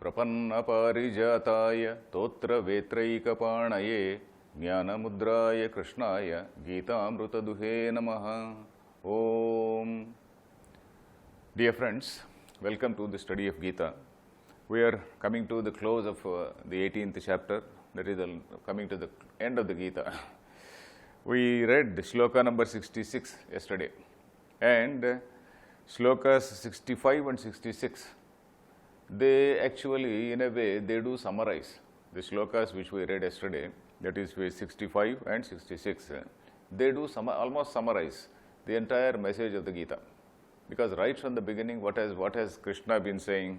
प्रपन्नपारिजाताय तोत्रवेत्रैकपाणये ज्ञानमुद्राय कृष्णाय गीतामृतदुहे नमः. Om. Dear friends, welcome to the study of Gita. We are coming to the close of the 18th chapter, that is coming to the end of the Gita. We read Shloka number 66 yesterday, and Shlokas 65 and 66, they actually, in a way, they do summarize the Shlokas which we read yesterday, that is 65 and 66. They do almost summarize the entire message of the Gita. Because right from the beginning, what has Krishna been saying?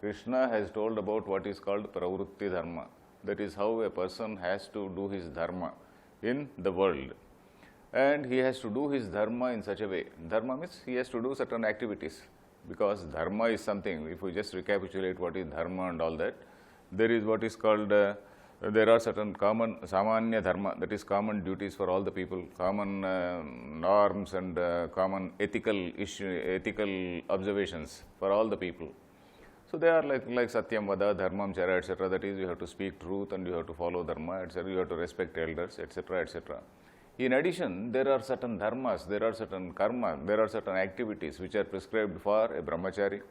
Krishna has told about what is called pravrutti dharma. That is how a person has to do his dharma in the world. And he has to do his dharma in such a way. Dharma means he has to do certain activities. Because dharma is something, if we just recapitulate what is dharma and all that, there is what is called, there are certain common samanya dharma, that is common duties for all the people, common norms and common ethical observations for all the people. So they are like satyam vada, dharmam chara, etc. That is, you have to speak truth and you have to follow dharma, etc. You have to respect elders, etc., etc. In addition, there are certain dharmas, there are certain karma, there are certain activities which are prescribed for a brahmachari.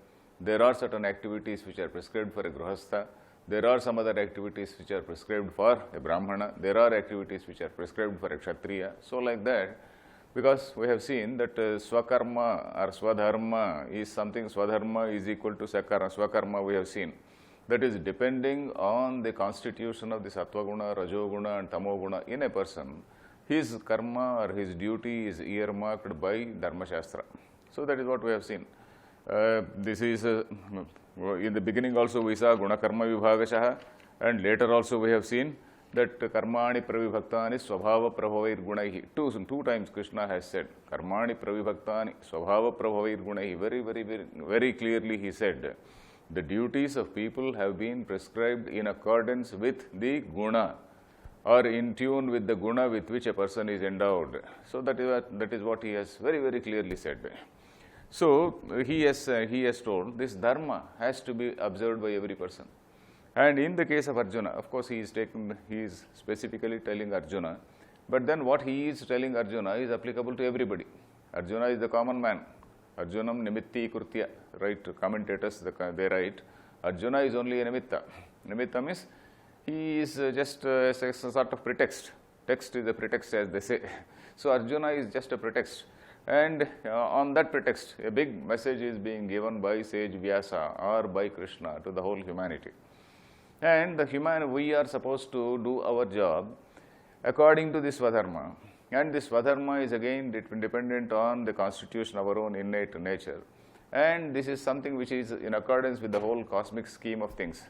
There are certain activities which are prescribed for a grihastha. There are some other activities which are prescribed for a brahmana. There are activities which are prescribed for a kshatriya. So like that, because we have seen that swakarma or swadharma is something, swadharma is equal to swakarma we have seen. That is depending on the constitution of the sattva-guna, rajoguna and tamoguna in a person. His karma or his duty is earmarked by Dharma Shastra. So that is what we have seen. This is, in the beginning also we saw Guna Karma Vibhagashaha, and later also we have seen that Karmani Pravibhaktani Swabhava Prabhavair Gunaihi. Two times Krishna has said Karmani Pravibhaktani Swabhava Prabhavair Gunaihi. Very clearly he said the duties of people have been prescribed in accordance with the Guna, or in tune with the guna with which a person is endowed. So that is what he has very clearly said. So he has told this dharma has to be observed by every person. And in the case of Arjuna, of course he is specifically telling Arjuna, but then what he is telling Arjuna is applicable to everybody. Arjuna is the common man. Arjunam nimitti kurtya, right? Commentators, they write, Arjuna is only a nimitta. Nimitta means he is just a sort of pretext. Text is a pretext, as they say. So Arjuna is just a pretext. And on that pretext, a big message is being given by sage Vyasa or by Krishna to the whole humanity. And we are supposed to do our job according to this Swadharma. And this Swadharma is again dependent on the constitution of our own innate nature. And this is something which is in accordance with the whole cosmic scheme of things.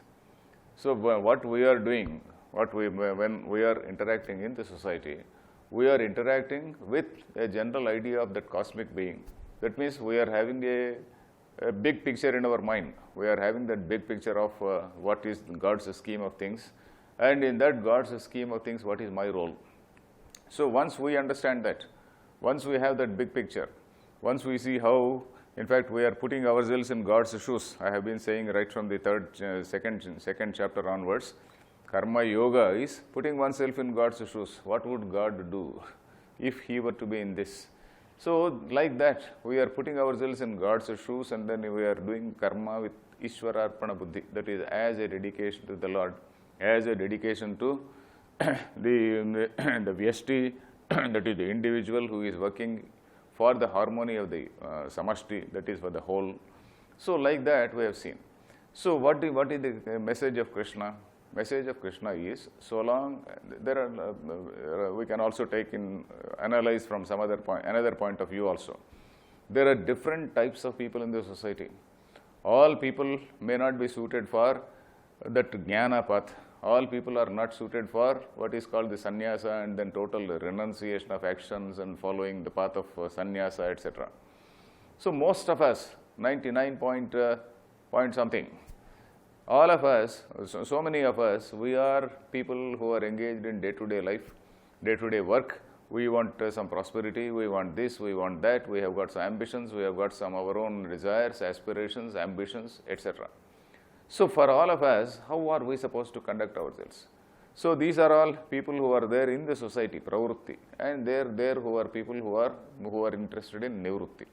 So what we are doing, when we are interacting in the society, we are interacting with a general idea of that cosmic being. That means we are having a big picture in our mind. We are having that big picture of what is God's scheme of things, and in that God's scheme of things, what is my role. So once we understand that, once we have that big picture, once we see how, in fact, we are putting ourselves in God's shoes. I have been saying right from the second chapter onwards, Karma Yoga is putting oneself in God's shoes. What would God do if he were to be in this? So like that, we are putting ourselves in God's shoes, and then we are doing karma with Ishwararpana Buddhi. That is as a dedication to the Lord, as a dedication to the Vyashti, that is the individual who is working for the harmony of the samashti, that is for the whole. So like that we have seen. So what is the message of Krishna? Message of Krishna is, so long, there are, we can also analyze from another point of view also. There are different types of people in the society. All people may not be suited for that jnana path. All people are not suited for what is called the sannyasa and then total renunciation of actions and following the path of sannyasa, etc. So most of us, 99 point something, all of us, so many of us, we are people who are engaged in day-to-day life, day-to-day work. We want some prosperity, we want this, we want that, we have got some ambitions, we have got some our own desires, aspirations, ambitions, etc. So for all of us, how are we supposed to conduct ourselves? So these are all people who are there in the society, pravrutti, and there who are people who are interested in nivrutti.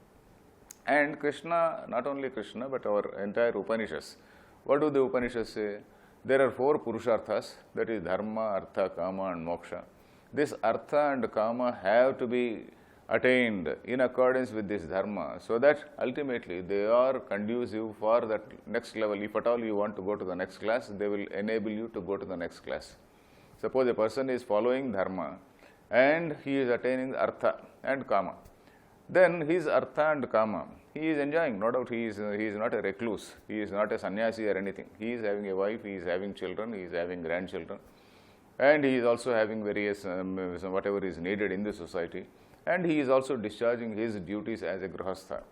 And Krishna, not only Krishna, but our entire Upanishads. What do the Upanishads say? There are 4 Purusharthas, that is Dharma, Artha, Kama and Moksha. This Artha and Kama have to be attained in accordance with this Dharma, so that ultimately they are conducive for that next level. If at all you want to go to the next class, they will enable you to go to the next class. Suppose a person is following Dharma and he is attaining Artha and Kama. Then his Artha and Kama, he is enjoying. No doubt he is not a recluse, he is not a sannyasi or anything. He is having a wife, he is having children, he is having grandchildren, and he is also having various whatever is needed in the society, and he is also discharging his duties as a grihastha.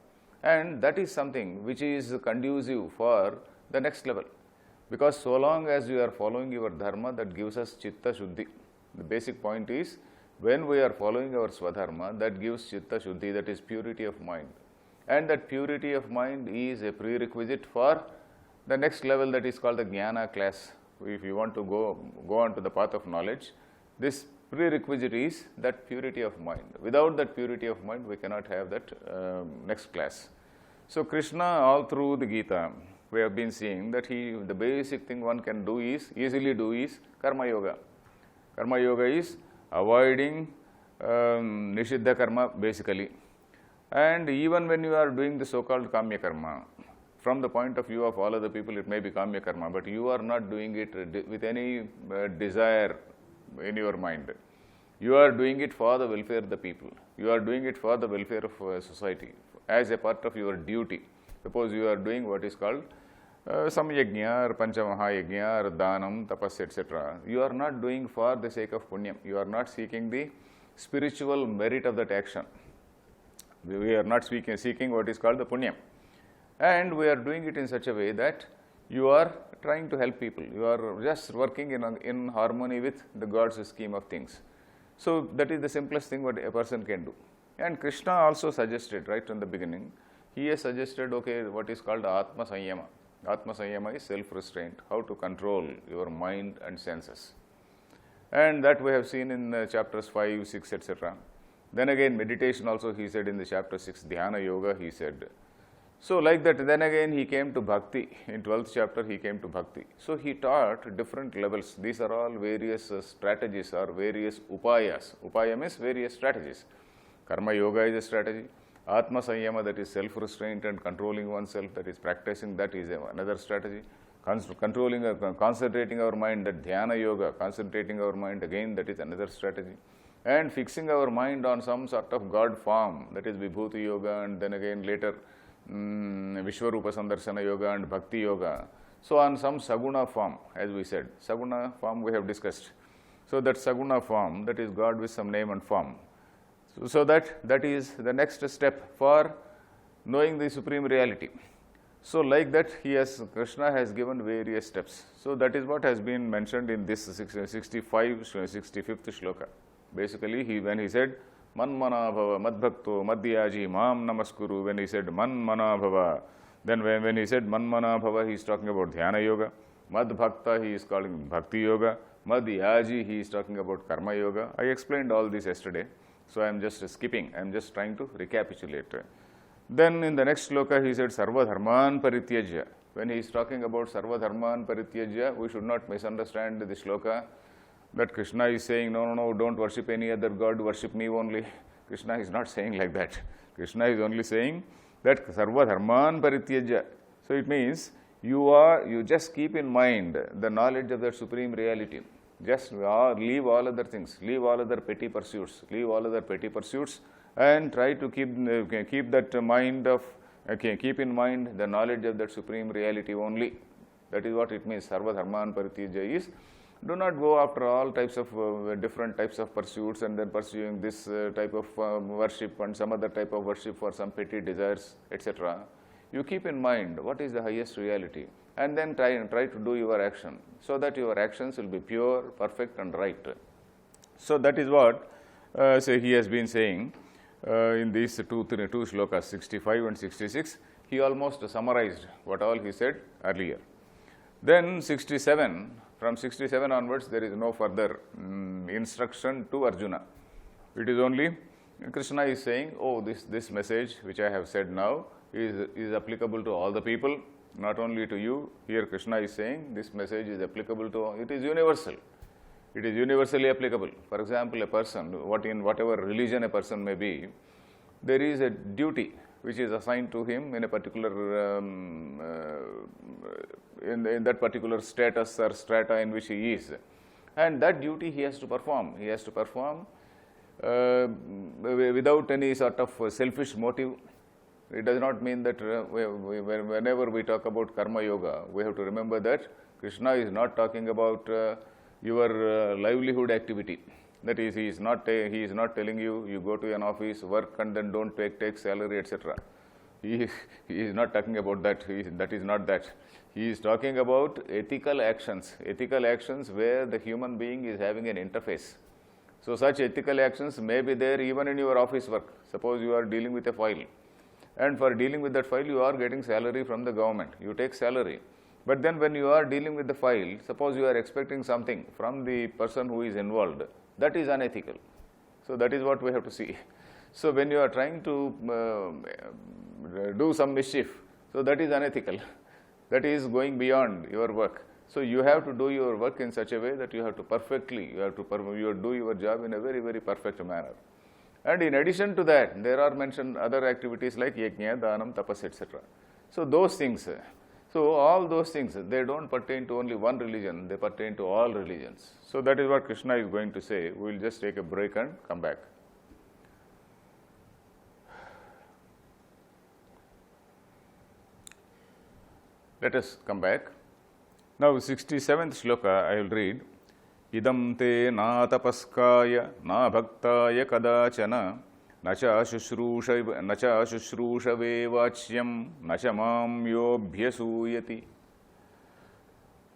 And that is something which is conducive for the next level. Because so long as you are following your dharma, that gives us chitta shuddhi. The basic point is, when we are following our swadharma, that gives chitta shuddhi, that is purity of mind. And that purity of mind is a prerequisite for the next level, that is called the jnana class. If you want to go on to the path of knowledge, this prerequisite is that purity of mind. Without that purity of mind, we cannot have that next class. So Krishna, all through the Gita, we have been seeing that the basic thing one can easily do is karma yoga. Karma yoga is avoiding nishiddha karma basically. And even when you are doing the so-called kamya karma, from the point of view of all other people, it may be kamya karma, but you are not doing it with any desire in your mind. You are doing it for the welfare of the people. You are doing it for the welfare of society, as a part of your duty. Suppose you are doing what is called some yajna or panchamaha yajna or danam, tapas, etc. You are not doing for the sake of punyam. You are not seeking the spiritual merit of that action. We are not seeking what is called the punyam. And we are doing it in such a way that you are trying to help people. You are just working in harmony with the God's scheme of things. So that is the simplest thing what a person can do. And Krishna also suggested right from the beginning, he has suggested, okay, what is called Atma Sanyama. Atma Sanyama is self-restraint, how to control your mind and senses. And that we have seen in chapters 5, 6, etc. Then again, meditation also he said in the chapter 6, Dhyana Yoga he said. So like that, then again he came to Bhakti. In 12th chapter he came to Bhakti. So he taught different levels. These are all various strategies or various upayas. Upaya means various strategies. Karma Yoga is a strategy. Atma Sanyama, that is self-restraint and controlling oneself, that is practicing, that is another strategy. Concentrating our mind, that Dhyana Yoga, concentrating our mind, again that is another strategy. And fixing our mind on some sort of God form, that is Vibhuti Yoga, and then again later Vishwarupa Sandarsana Yoga and Bhakti Yoga. So on some Saguna form, as we said. Saguna form we have discussed. So that Saguna form, that is God with some name and form. So that is the next step for knowing the supreme reality. So like that, Krishna has given various steps. So that is what has been mentioned in this 65th shloka. Basically, when he said, Manmana bhava madbhakto madhyaji mam namaskuru, when he said Manmana bhava, then when he said Manmana bhava, he is talking about Dhyana Yoga. Madbhakta, he is calling Bhakti Yoga. Madhyaji, he is talking about Karma Yoga. I explained all this yesterday. So I am just skipping, I am just trying to recapitulate. Then in the next shloka he said Sarva Dharman Parityajya. When he is talking about Sarva Dharman Parityajya, we should not misunderstand the shloka that Krishna is saying, no, don't worship any other god, worship me only. Krishna is not saying like that. Krishna is only saying that Sarva Dharman Parityajya. So it means you just keep in mind the knowledge of that supreme reality. Just leave all other things, leave all other petty pursuits, and try to keep that mind keep in mind the knowledge of that supreme reality only. That is what it means. Sarva Dharman Parityajya is, do not go after all types of different types of pursuits and then pursuing this type of worship and some other type of worship for some petty desires, etc. You keep in mind what is the highest reality, and then try to do your action, so that your actions will be pure, perfect and right. So that is what he has been saying in these two shlokas, 65 and 66. He almost summarized what all he said earlier. Then 67, from 67 onwards, there is no further instruction to Arjuna. It is only Krishna is saying, oh, this message which I have said now is applicable to all the people, not only to you. Here Krishna is saying this message is applicable to all. It is universal. It is universally applicable. For example, a person, in whatever religion a person may be, there is a duty which is assigned to him in a particular in that particular status or strata in which he is, and that duty he has to perform. He has to perform without any sort of selfish motive. It does not mean that whenever we talk about karma yoga, we have to remember that Krishna is not talking about your livelihood activity. That is, he is not telling you go to an office, work, and then don't take salary, etc. He is not talking about that. That is not that. He is talking about ethical actions where the human being is having an interface. So such ethical actions may be there even in your office work. Suppose you are dealing with a file, and for dealing with that file you are getting salary from the government. You take salary. But then when you are dealing with the file, suppose you are expecting something from the person who is involved, that is unethical. So that is what we have to see. So when you are trying to do some mischief, so that is unethical. That is going beyond your work. So you have to do your work in such a way that you have to do your job in a very, very perfect manner. And in addition to that, there are mentioned other activities like yajna, dhanam, tapas, etc. So those things, so all those things, they don't pertain to only one religion, they pertain to all religions. So that is what Krishna is going to say. We will just take a break and come back. Let us come back. Now 67th shloka I will read. Idam te na tapaskaya na bhaktaya kadachana na cha shushrusha vachyam na cha mam yobhyasuyati.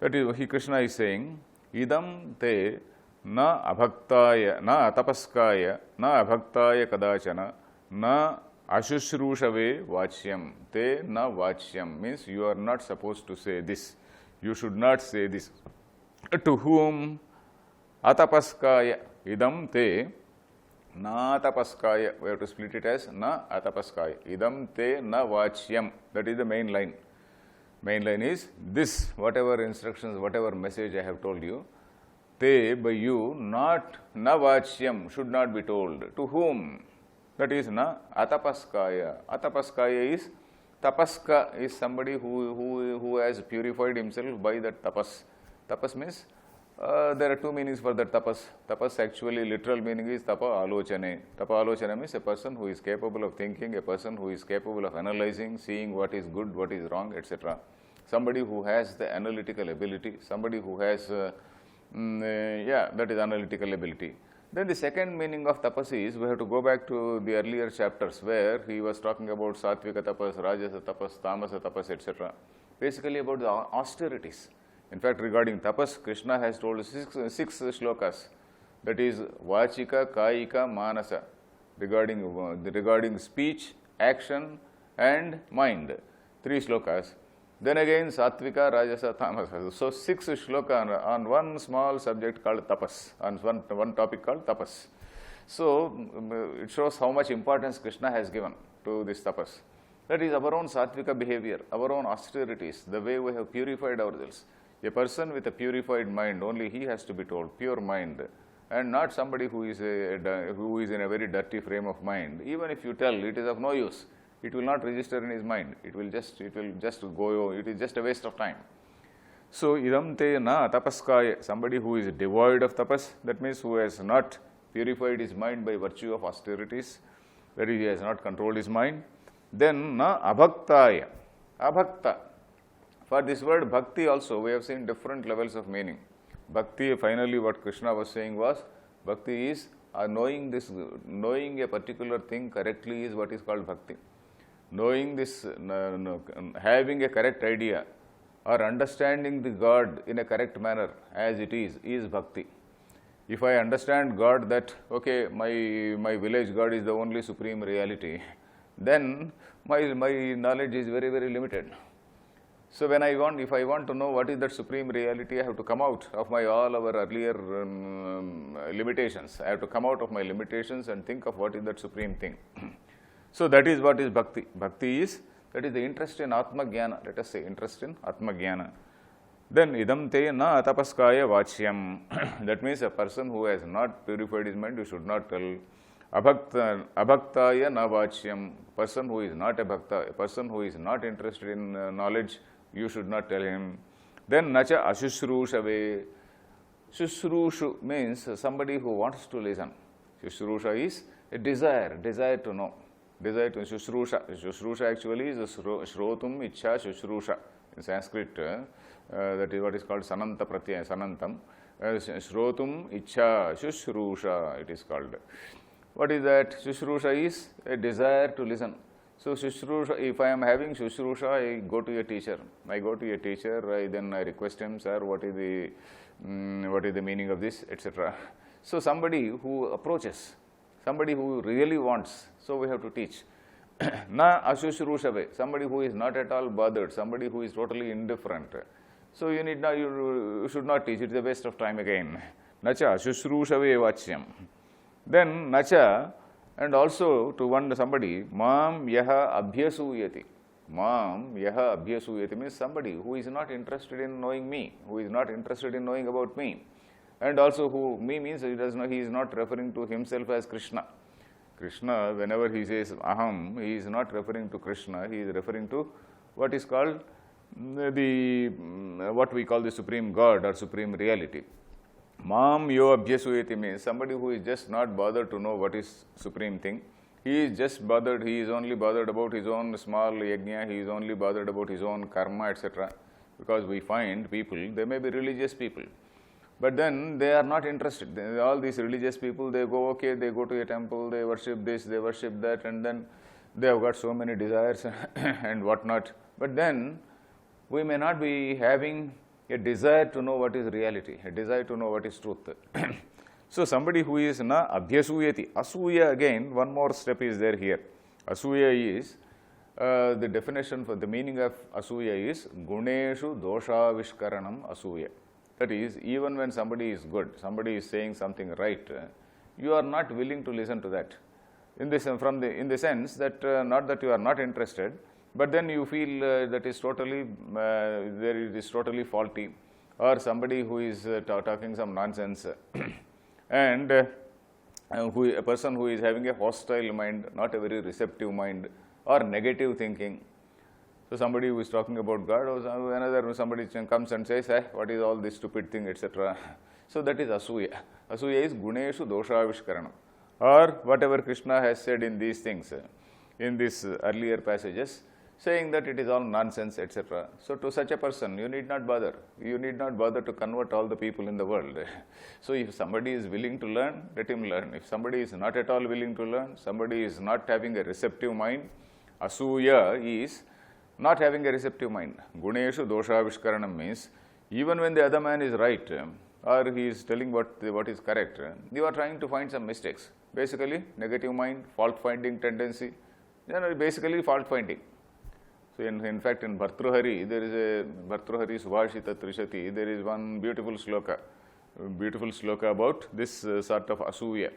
That is, Krishna is saying, idam te na abhaktaya, na tapaskaya, na abhaktaya kadachana, na ashushrusha vachyam. Te na vachyam means you are not supposed to say this. You should not say this. To whom? Atapaskaya. Idam te na atapaskaya. We have to split it as na atapaskaya. Idam te na vachyam. That is the main line. Main line is this, whatever instructions, whatever message I have told you, te by you, not na vachyam, should not be told. To whom? That is na atapaskaya. Atapaskaya is, tapaska is somebody who has purified himself by that tapas. Tapas means, there are two meanings for that tapas. Tapas actually literal meaning is tapa alochane. Tapa alochane means a person who is capable of thinking, a person who is capable of analyzing, seeing what is good, what is wrong, etc. Somebody who has the analytical ability, somebody who has, that is analytical ability. Then the second meaning of tapas is, we have to go back to the earlier chapters where he was talking about sattvika tapas, rajasa tapas, tamasa tapas, etc. Basically about the austerities. In fact, regarding tapas, Krishna has told six shlokas. That is vachika, kayika, manasa. Regarding speech, action and mind. 3 shlokas. Then again sattvika, rajasa, tamasa. So 6 shloka on one small subject called tapas, on one topic called tapas. So it shows how much importance Krishna has given to this tapas. That is our own sattvika behavior, our own austerities, the way we have purified ourselves. A person with a purified mind, only he has to be told, pure mind, and not somebody who is in a very dirty frame of mind. Even if you tell, it is of no use. It will not register in his mind. It will just go. It is just a waste of time. So idam te na tapaskaya, somebody who is devoid of tapas, that means who has not purified his mind by virtue of austerities, that is, he has not controlled his mind. Then na abhaktaya, abhakta. For this word bhakti also, we have seen different levels of meaning. Bhakti, finally what Krishna was saying was, bhakti is knowing a particular thing correctly is what is called bhakti. Knowing this, having a correct idea or understanding the God in a correct manner as it is bhakti. If I understand God that, okay, my village God is the only supreme reality, then my knowledge is very, very limited. So when if I want to know what is that supreme reality, I have to come out of all our earlier limitations. I have to come out of my limitations and think of what is that supreme thing. So that is what is bhakti. Bhakti is, that is the interest in Atma Jnana, let us say, interest in Atma Jnana. Then idam te na atapaskaya vachyam. That means a person who has not purified his mind, you should not tell. Abhaktaya na vachyam. Person who is not a bhakta, a person who is not interested in knowledge, you should not tell him. Then nacha ashushrusave. Shushrushu means somebody who wants to listen. Shushrusha is a desire to know. Desire to shushrusha. Shushrusha actually is shrotum ichha shushrusha. In Sanskrit, that is what is called sananta pratyaya, sanantam. Shrotum ichha shushrusha, it is called. What is that? Shushrusha is a desire to listen. So Shushrusha, if I am having Shushrusha, I go to a teacher. Then I request him, sir, what is the meaning of this, etc. So somebody who approaches, somebody who really wants, so we have to teach. Na ashushrushabe, somebody who is not at all bothered, somebody who is totally indifferent. So you should not teach, it's a waste of time again. Nacha ashushrushabe vachyam. Then nacha, and also to one somebody, mam yaha abhyasuyati. Mam yaha abhyasuyati means somebody who is not interested in knowing me, who is not interested in knowing about me. And also who, me means he is not referring to himself as Krishna. Krishna, whenever he says aham, he is not referring to Krishna, he is referring to what is called what we call the supreme God or supreme reality. Mam yo abhyasuyati means somebody who is just not bothered to know what is supreme thing. He is just bothered, he is only bothered about his own small yajna, he is only bothered about his own karma, etc. Because we find people, they may be religious people, but then they are not interested. All these religious people, they go, okay, they go to a temple, they worship this, they worship that, and then they have got so many desires and whatnot. But then we may not be having a desire to know what is reality, a desire to know what is truth. So somebody who is na abhyasuyati. Asuya, again, one more step is there here. Asuya is, the definition for the meaning of asuya is guneshu dosha vishkaranam asuya. That is, even when somebody is good, somebody is saying something right, you are not willing to listen to that. In the sense that not that you are not interested, but then you feel that is totally it is totally faulty, or somebody who is talking some nonsense, and a person who is having a hostile mind, not a very receptive mind, or negative thinking. So somebody who is talking about God, or somebody comes and says, hey, what is all this stupid thing, etc. So that is asuya. Asuya is guneshu dosha vishkaranam, or whatever Krishna has said in these things, in these earlier passages, saying that it is all nonsense, etc. So to such a person, you need not bother. You need not bother to convert all the people in the world. So if somebody is willing to learn, let him learn. If somebody is not at all willing to learn, somebody is not having a receptive mind, asuya is not having a receptive mind. Guneshu dosha vishkaranam means, even when the other man is right, or he is telling what is correct, you are trying to find some mistakes. Basically, negative mind, fault-finding tendency, basically fault-finding. So in fact, in Bhartruhari, there is a Bhartruhari Subhashita Trishati, there is one beautiful sloka about this sort of asuya.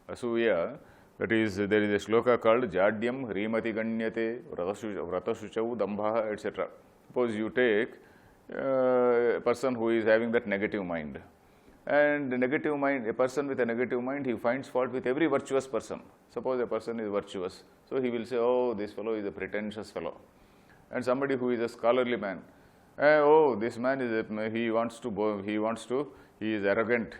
Asuya, that is, there is a sloka called Jadyam Hrimati Ganyate Vratashuchau Dambha, etc. Suppose you take a person who is having that negative mind, and the negative mind, a person with a negative mind, he finds fault with every virtuous person. Suppose a person is virtuous, so he will say, oh, this fellow is a pretentious fellow. And somebody who is a scholarly man, oh, this man is he is arrogant,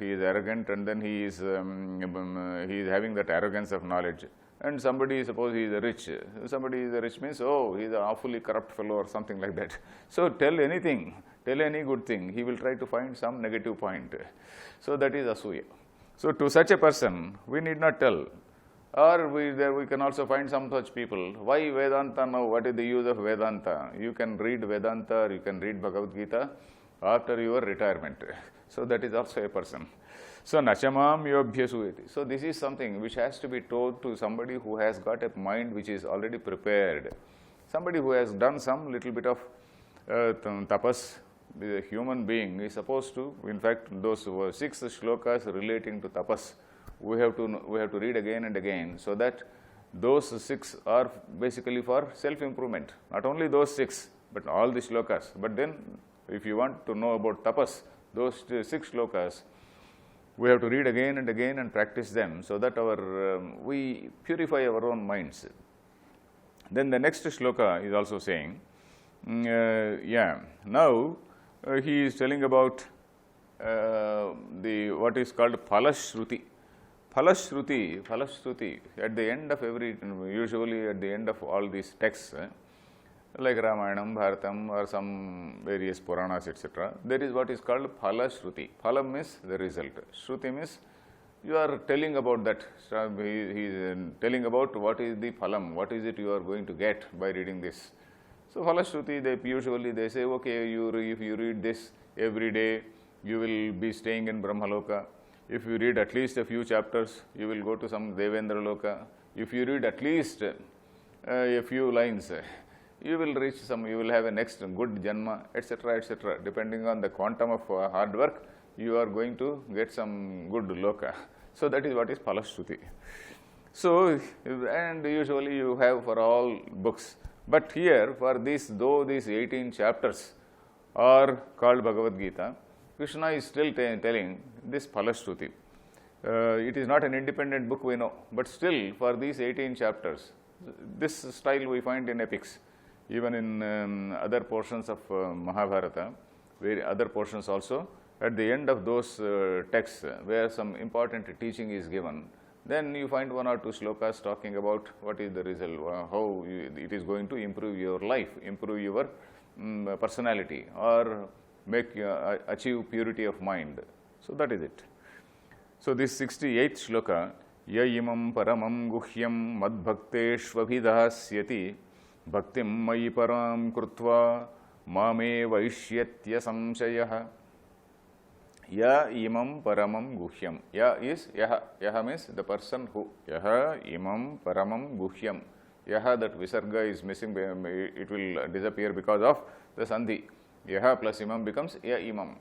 and then he is having that arrogance of knowledge. And somebody, suppose he is rich, means, oh, he is an awfully corrupt fellow or something like that. So tell any good thing, he will try to find some negative point. So that is asuya. So to such a person, we need not tell. Or we can also find some such people. Why Vedanta now? What is the use of Vedanta? You can read Vedanta, or you can read Bhagavad Gita after your retirement. So that is also a person. So nachamam yobhyasuyati. So this is something which has to be told to somebody who has got a mind which is already prepared. Somebody who has done some little bit of tapas, the human being is supposed to, in fact, those 6 shlokas relating to tapas, we have to read again and again, so that those 6 are basically for self-improvement. Not only those 6, but all the shlokas. But then, if you want to know about tapas, those 6 shlokas, we have to read again and again and practice them, so that we purify our own minds. Then the next shloka is also saying, now he is telling about what is called phalashruti. Phalashruti, at the end of usually at the end of all these texts, like Ramayanam, Bharatam, or some various Puranas, etc., there is what is called phalashruti. Phalam means the result. Shruti means you are telling about that. He is telling about what is the phalam, what is it you are going to get by reading this. So phalashruti, usually they say, okay, if you read this every day, you will be staying in Brahmaloka. If you read at least a few chapters, you will go to some Devendra Loka. If you read at least a few lines, you will reach you will have a next good janma, etc., etc. Depending on the quantum of hard work, you are going to get some good loka. So that is what is phalashruti. So, and usually you have for all books. But here, for though these 18 chapters are called Bhagavad Gita, Krishna is still telling this phalashruti. It is not an independent book, we know, but still for these 18 chapters, this style we find in epics, even in other portions of Mahabharata, where other portions also, at the end of those texts where some important teaching is given, then you find 1 or 2 shlokas talking about what is the result, how it is going to improve your life, improve your personality, or achieve purity of mind. So that is it. So this 68th shloka, ya imam paramam guhyam madbhakteshvabhidasyati bhaktim mayi param krutva mame vaishyatya samshayah. Ya imam paramam guhyam. Ya is yaha. Yaha means the person who. Yaha imam paramam guhyam. Yaha, that visarga is missing, it will disappear because of the sandhi. Yaha plus imam becomes ya imam.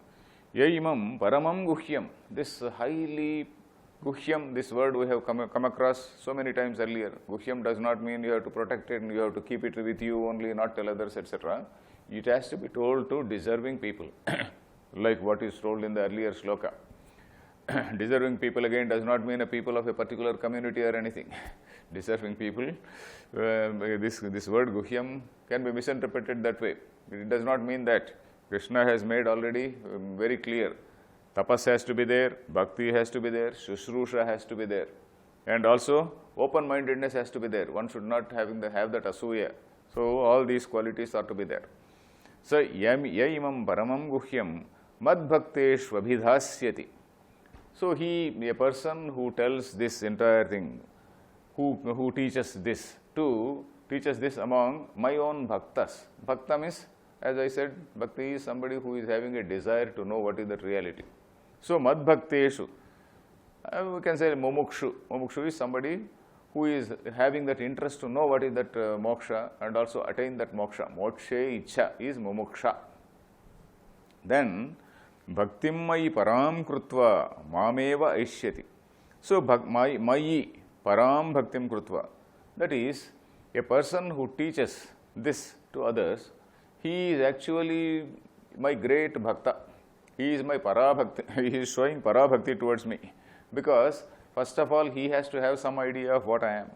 Ya imam paramam guhyam. This highly guhyam, this word we have come across so many times earlier. Guhyam does not mean you have to protect it and you have to keep it with you only, not tell others, etc. It has to be told to deserving people, like what is told in the earlier shloka. Deserving people again does not mean a people of a particular community or anything. Deserving people, this word guhyam can be misinterpreted that way. It does not mean that. Krishna has made already very clear. Tapas has to be there, bhakti has to be there, shushrusha has to be there, and also open-mindedness has to be there. One should not have that asuya. So all these qualities are to be there. So ya imam paramam guhyam madbhakteshvabhidasyati. So a person who tells this entire thing, who teaches this among my own bhaktas. Bhakta means, as I said, bhakti is somebody who is having a desire to know what is that reality. So madbhakteshu, we can say mumukshu. Mumukshu is somebody who is having that interest to know what is that moksha and also attain that moksha. Mokshe ichha is mumuksha. Then bhaktim mayi param krutva mameva aishyati. So mayi param bhaktim krutva. That is, a person who teaches this to others, he is actually my great bhakta. He is my parabhakti. He is showing parabhakti towards me. Because, first of all, he has to have some idea of what I am.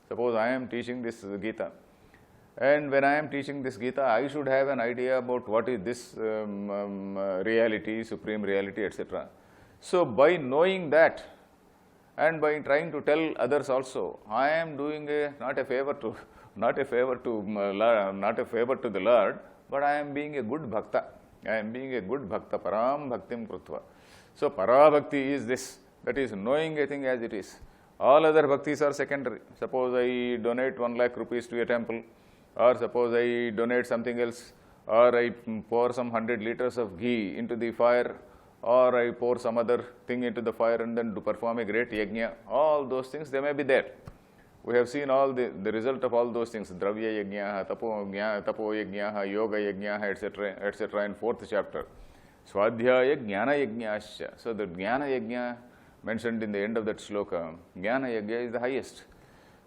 Suppose I am teaching this Gita. And when I am teaching this Gita, I should have an idea about what is this reality, supreme reality, etc. So, by knowing that, and by trying to tell others also, I am doing not a favor to the Lord, but I am being a good bhakta. I am being a good bhakta, param bhaktim krutva. So parabhakti is this, that is knowing a thing as it is. All other bhaktis are secondary. Suppose I donate 1 lakh rupees to a temple, or suppose I donate something else, or I pour some 100 liters of ghee into the fire, or I pour some other thing into the fire and then to perform a great yajna. All those things, they may be there. We have seen all the result of all those things, Dravya Yajna, Tapo Yajna, Yoga Yajna, etc. in 4th chapter. Swadhyaya Jnana Yajnasya. So the Jnana Yajna mentioned in the end of that shloka, Jnana Yajna is the highest.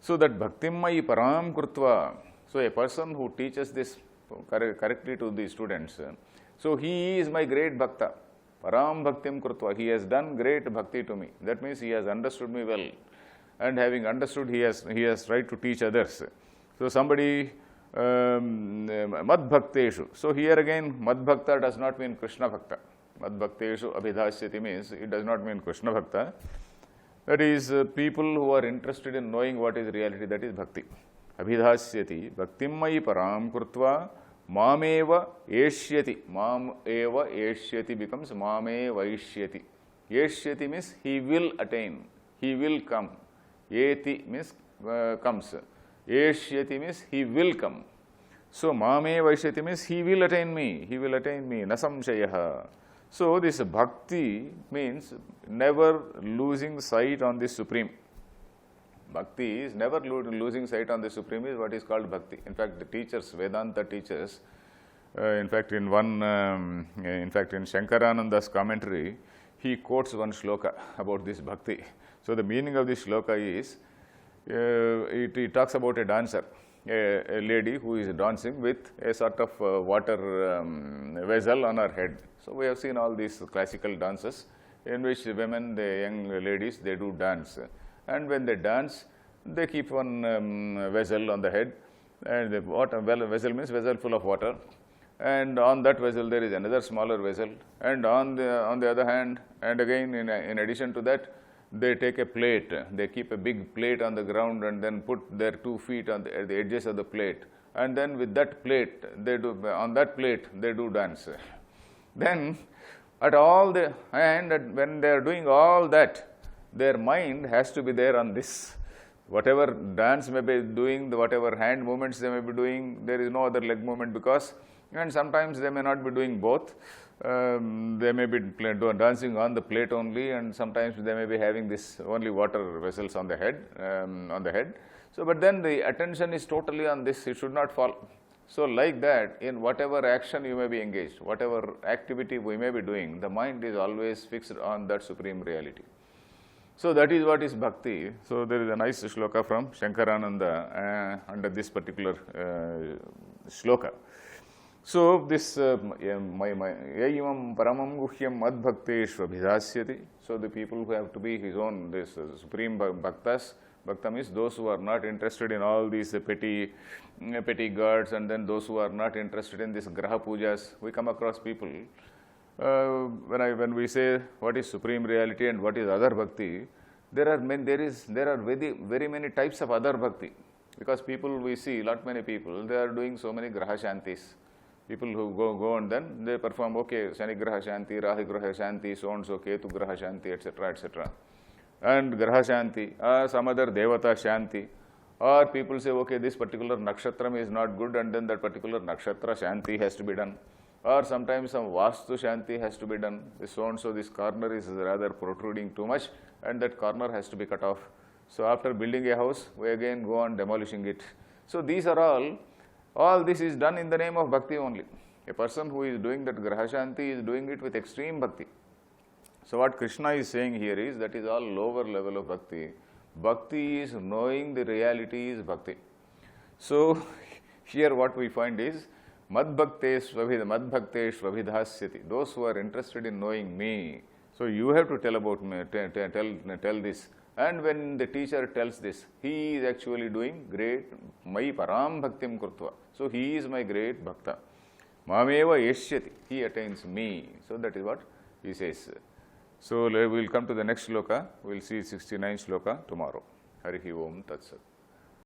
So that Bhaktimmai Param Krutva. So a person who teaches this correctly to the students, so he is my great Bhakta. Param Bhaktim Krutva. He has done great bhakti to me. That means he has understood me well. And having understood, he has tried to teach others. So somebody, Mad Bhakteshu. So here again, Mad Bhakta does not mean Krishna Bhakta. Mad Bhakteshu Abhidhasyati means it does not mean Krishna Bhakta. That is, people who are interested in knowing what is reality, that is Bhakti. Abhidhasyati, Bhaktimmai Param Krutva, Mameva Eshyati. Mam eva Eshyati becomes Mameva Eshyati. Eshyati means he will attain, he will come. Eti means comes. Eshyati means he will come. So Mameva Eshyati means he will attain me, he will attain me. Nasamshayaha. So this bhakti means never losing sight on the Supreme. Bhakti is never losing sight on the Supreme is what is called bhakti. In fact, the teachers, Vedanta teachers, in Shankarananda's commentary, he quotes one shloka about this bhakti. So the meaning of this shloka is, it talks about a dancer, a lady who is dancing with a sort of water vessel on her head. So we have seen all these classical dances in which women, the young ladies, they do dance. And when they dance, they keep one vessel on the head, and the water vessel means vessel full of water, and on that vessel there is another smaller vessel, and on the other hand, and again in addition to that, they take a plate, they keep a big plate on the ground and then put their 2 feet on the edges of the plate, and then with that plate, they do dance. Then when they are doing all that, their mind has to be there on this. Whatever dance may be doing, whatever hand movements they may be doing, there is no other leg movement and sometimes they may not be doing both. They may be dancing on the plate only, and sometimes they may be having this only water vessels on the head. So, but then the attention is totally on this, it should not fall. So like that, in whatever action you may be engaged, whatever activity we may be doing, the mind is always fixed on that Supreme Reality. So that is what is bhakti. So there is a nice shloka from Shankarananda under this particular shloka. So this Yayimam Paramam Guhyam Mad Bhakteshva Bhidasyati. So the people who have to be his own, this Supreme Bhaktas. Bhakta means those who are not interested in all these petty gods, and then those who are not interested in this Graha Pujas. We come across people, when we say what is Supreme Reality and what is other Bhakti, there are very many types of other Bhakti. Because people, we see, many people, they are doing so many Graha Shantis. People who go and then they perform, okay, Shani Graha Shanti, Rahu Graha Shanti, so and so, Ketu Graha Shanti, etc., etc. And Graha Shanti, or some other Devata Shanti, or people say, okay, this particular Nakshatram is not good, and then that particular Nakshatra Shanti has to be done. Or sometimes some Vastu Shanti has to be done. So and so, this corner is rather protruding too much, and that corner has to be cut off. So after building a house, we again go on demolishing it. So these are all this is done in the name of Bhakti only. A person who is doing that Graha Shanti is doing it with extreme Bhakti. So what Krishna is saying here is that is all lower level of Bhakti. Bhakti is knowing the reality is Bhakti. So here what we find is Mad Bhaktesh Vabhidhasyati. Those who are interested in knowing me. So you have to tell about me, tell this. And when the teacher tells this, he is actually doing great Mai Param Bhaktim Krutva. So he is my great Bhakta. Mameva Eshyati. He attains me. So that is what he says. So we will come to the next shloka. We will see 69th shloka tomorrow. Harihi Om Tat Sat.